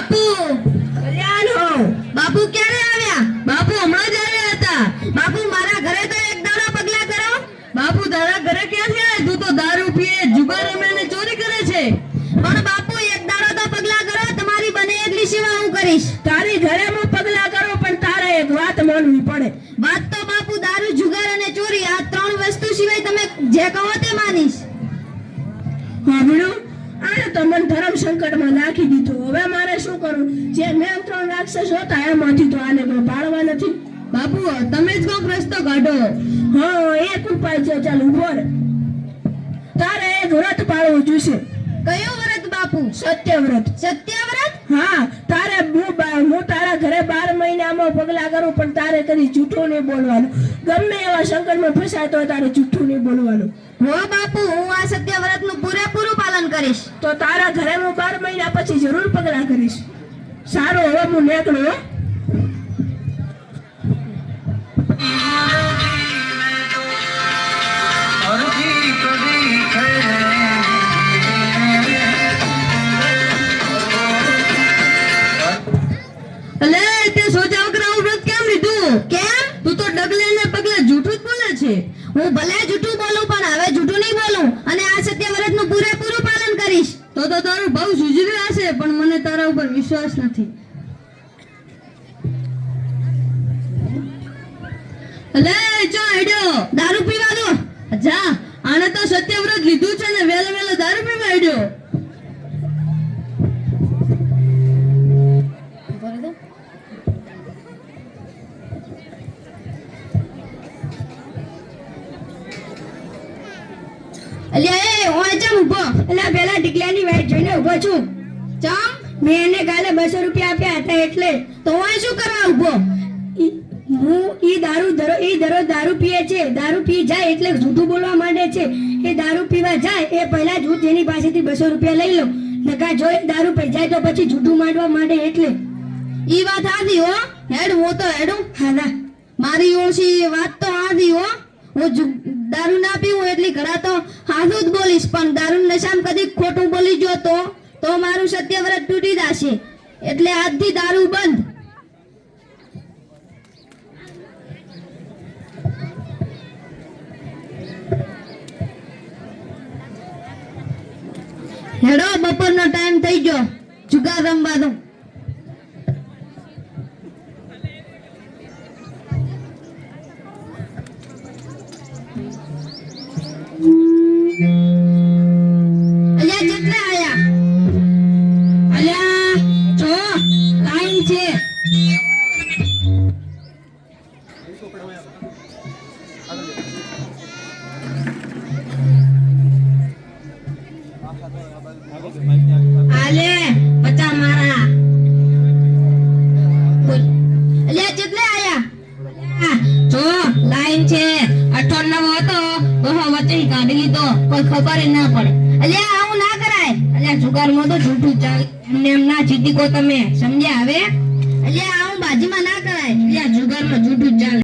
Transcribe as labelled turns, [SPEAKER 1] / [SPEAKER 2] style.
[SPEAKER 1] બાપુ
[SPEAKER 2] કલ્યાણ હો.
[SPEAKER 1] બાપુ ક્યારે આવ્યા? બાપુ હમણાં જ આવ્યા હતા. બાપુ મારા ઘરે તો એક દાડા પગલા કરો. બાપુ તારા ઘરે ક્યાંથી આવે? તું તો દારૂ પીએ, જુગાર રમે અને ચોરી કરે છે. પણ બાપુ એક દાડો તો પગલા કરો. તમારી બને એટલી સેવા હું કરીશ.
[SPEAKER 2] તારી ઘરે હું પગલા કરું પણ તારે એક વાત માનવી પડે.
[SPEAKER 1] વાત તો બાપુ દારૂ, જુગાર અને ચોરી આ ત્રણ વસ્તુ સિવાય તમે જે કહો તે માનીશ.
[SPEAKER 2] સાંભળ્યું? આને તો મને ધર્મ સંકટમાં નાખી દીધો. હવે મારે શું કરવું? જે મેં ત્રણ રાક્ષસ હતા એમાંથી તો આને કોઈ પાળવા નથી.
[SPEAKER 1] બાપુ તમે જ કોઈક રસ્તો કાઢો.
[SPEAKER 2] હા, એક ઉપાય છે. ચાલ ઉભો રહે. તારે એક વ્રત પાળવું જોઈશે.
[SPEAKER 1] કયો વ્રત બાપુ?
[SPEAKER 2] સત્યવ્રત.
[SPEAKER 1] સત્યવ્રત?
[SPEAKER 2] હા, તારે હું તારા ઘરે 12 મહિનામાં પગલા કરું પણ તારે કદી જૂઠું નહીં બોલવાનું. ગમે એવા સંકટમાં ફસાય તો તારે જૂઠું નહીં બોલવાનું.
[SPEAKER 1] હો બાપુ, હું આ સત્યવ્રતનું પૂરેપૂરું પાલન કરીશ.
[SPEAKER 2] તો તારા ઘરે હું 12 મહિના પછી જરૂર પગલા કરીશ. સારું, હવે હું નીકળું હો.
[SPEAKER 1] અલે તે સોજા વગર વ્રત કેમ લીધું? કેમ? તું તો ડગલે ને પગલે જૂઠું જ બોલે છે. હું ભલે જૂઠું બોલું પણ હવે જૂઠું નહીં બોલું અને આ સત્યવ્રતનું પૂરેપૂરું પાલન કરીશ. તો તારું બહુ સુધર્યું હશે પણ મને તારા ઉપર વિશ્વાસ નથી. અલે જો હેડ્યો દારૂ પીવા દો. જા, આને તો સત્યવ્રત લીધું છે ને વેલે વેલે દારૂ પીવા હેડ્યો. અલ્યા એ ઓય ચમ ઊભો?
[SPEAKER 2] એટલે પેલા ટીકલાની વાઈટ જોઈને ઊભો છું.
[SPEAKER 1] ચમ?
[SPEAKER 2] મેં એને કાલે 200 રૂપિયા આપ્યા હતા એટલે.
[SPEAKER 1] તો ઓય શું કરવા ઊભો?
[SPEAKER 2] ઈ દરરોજ દારૂ પીએ છે. દારૂ પી જાય એટલે જૂઠું બોલવા માંડે છે. એ દારૂ પીવા જાય એ પહેલા જ હું તેની પાસેથી 200 રૂપિયા લઈ લઉં. નકા જો એ દારૂ પી જાય તો પછી જૂઠું માંડવા માંડે એટલે.
[SPEAKER 1] ઈ વાત આધી હો. હેડ હું તો હેડું.
[SPEAKER 2] હા ના,
[SPEAKER 1] મારી ઓછી વાત તો આધી હો. હું દારૂ ના પીવું એટલી ઘડા તો હાથું જ બોલીશ પણ દારૂ નશામાં કદી ખોટું બોલી જો તો મારું સત્યવ્રત તૂટી જશે. એટલે આજથી દારૂ બંધ. હેડો, બપોરનો ટાઈમ થઈ ગયો. જુગાર રમવા દો. અલ્યા કેટલા આયા?
[SPEAKER 2] અલ્યા જો લાઈન છે.
[SPEAKER 1] આલે 50 મારા. બોલ. અલ્યા કેટલા આયા?
[SPEAKER 2] જો લાઈન છે. 98 હતો તો વચ્ચે કાઢી લીધો. કોઈ ખબર ના પડે.
[SPEAKER 1] અલ્યા આવું ના કરાય.
[SPEAKER 2] અલ્યા જુગારમાં તો જૂઠું ચાલે. એમને એમ ના જીતી કો તમે સમજ્યા હવે?
[SPEAKER 1] અલ્યા આવું બાજીમાં ના કરાય.
[SPEAKER 2] અલ્યા જુગારમાં જૂઠું ચાલે.